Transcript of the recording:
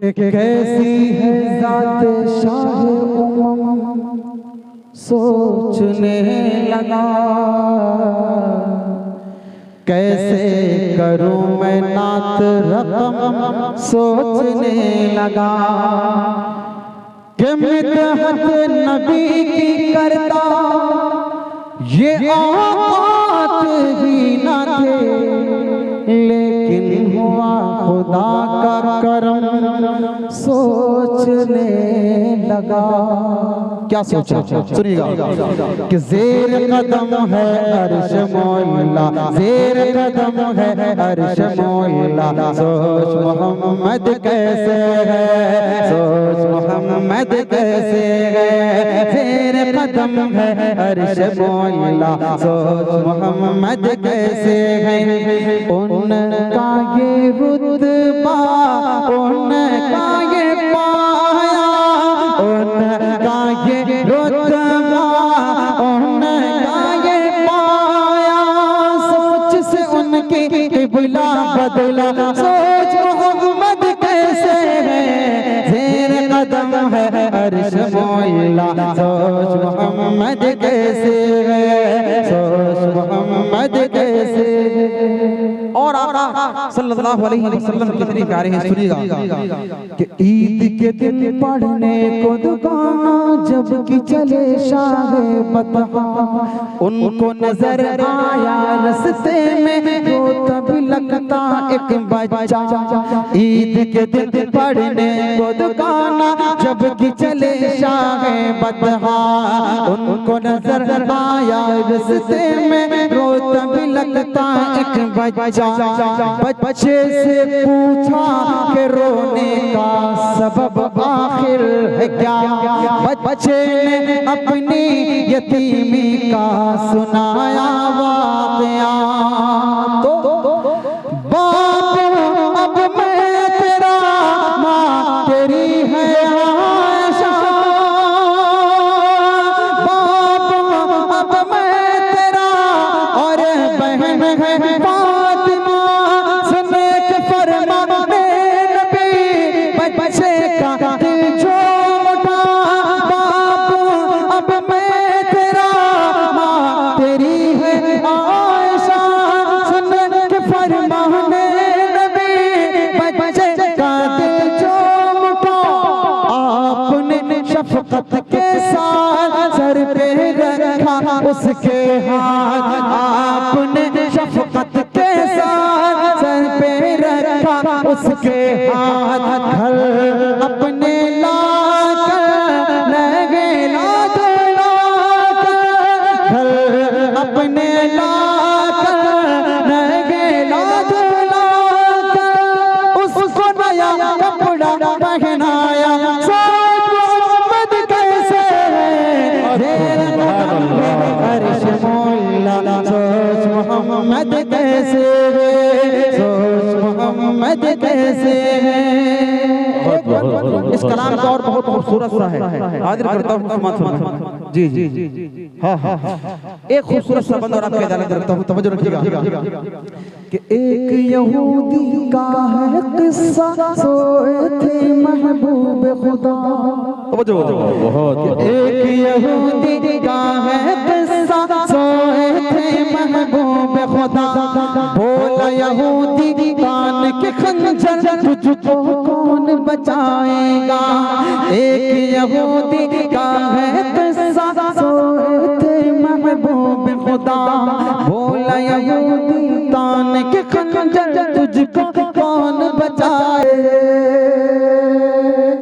कैसी है ज़ाते शाह उमम सोचने लगा, कैसे करूं मैं नात रकम सोचने लगा, कि मिदहत नबी की करता ये औकात ही न थे, लेकिन हुआ खुदा का करम सोचने लगा। क्या सोचा सुनिएगा कि जेर कदम है अर्श मौला, जेर कदम है अर्श मौला, सोच मोहम्मद कैसे है, सोच मोहम्मद कैसे है, जेर कदम है अर्श मौला, सोच मोहम्मद कैसे है। उनका ये रुतबा उनका ये पाया, उनका ये रुतबा उनका ये पाया, सोच से उनकी किबला बदला, सोच मोहम्मद कैसे है, जेर कदम है अर्श मौला, सोच मोहम्मद कैसे है, सोच मोहम्मद कैसे है। और आका सल्लल्लाहु अलैहि वसल्लम कितनी प्यारे हैं, सुनिएगा कि ईद के दिन पढ़ने को दुकाना जबकि चले शाह बतहा, उनको नजर आया रस्ते में तो तभी लगता एक बच्चा, ईद के दिन पढ़ने को दुकाना जबकि चले शाह बतहा, उनको नजर आया रस्ते में तो तभी लगता एक बच्चा, बच्चे से पूछा कि रोने का सबब आखिर है क्या, बच्चे ने अपनी यतीमी का सुनाया वाक़या, तो बाप अब मैं तेरा, माँ तेरी है आयशा, बाप अब मैं तेरा और बहन है फातिमा, सुने के फरमाने नबी बच्चे का दिल जो उठा, बाप अब मैं तेरा, माँ तेरी है आयशा, सुने के फरमाने नबी बच्चे का दिल जो उठा, आपने शफकत के साथ सर पे रखा उसके हाथ, आपने शफकत के साथ सर पे रखा उसके हाथ, घर अपने लाकर लगे लाद लाकर, घर अपने लाकर लगे लाद लाकर, उसको नया कपड़ा पहनाया, सोच मोहम्मद कैसे है, जेर कदम है अर्श मौला, सोच मोहम्मद कैसे है, सोच मोहम्मद कैसे है। इस कलाम का और बहुत खूबसूरत सा है, हाजिर करता हूँ जी जी जी हाँ हाँ एक खूबसूरत सा बंद और आपके अदालत रखता हूँ, तवज्जो रखिएगा कि एक यहूदी का है किस्सा, सोए थे महबूब खुदा, एक यहूदी का है किस्सा, सोए थे महबूब खुदा, बोला यहूदी कान के खंजर तुझको कौन बचाएगा, एक यहूदी का है किस्सा, सोए थे महबूब खुदा, बोला यहूदी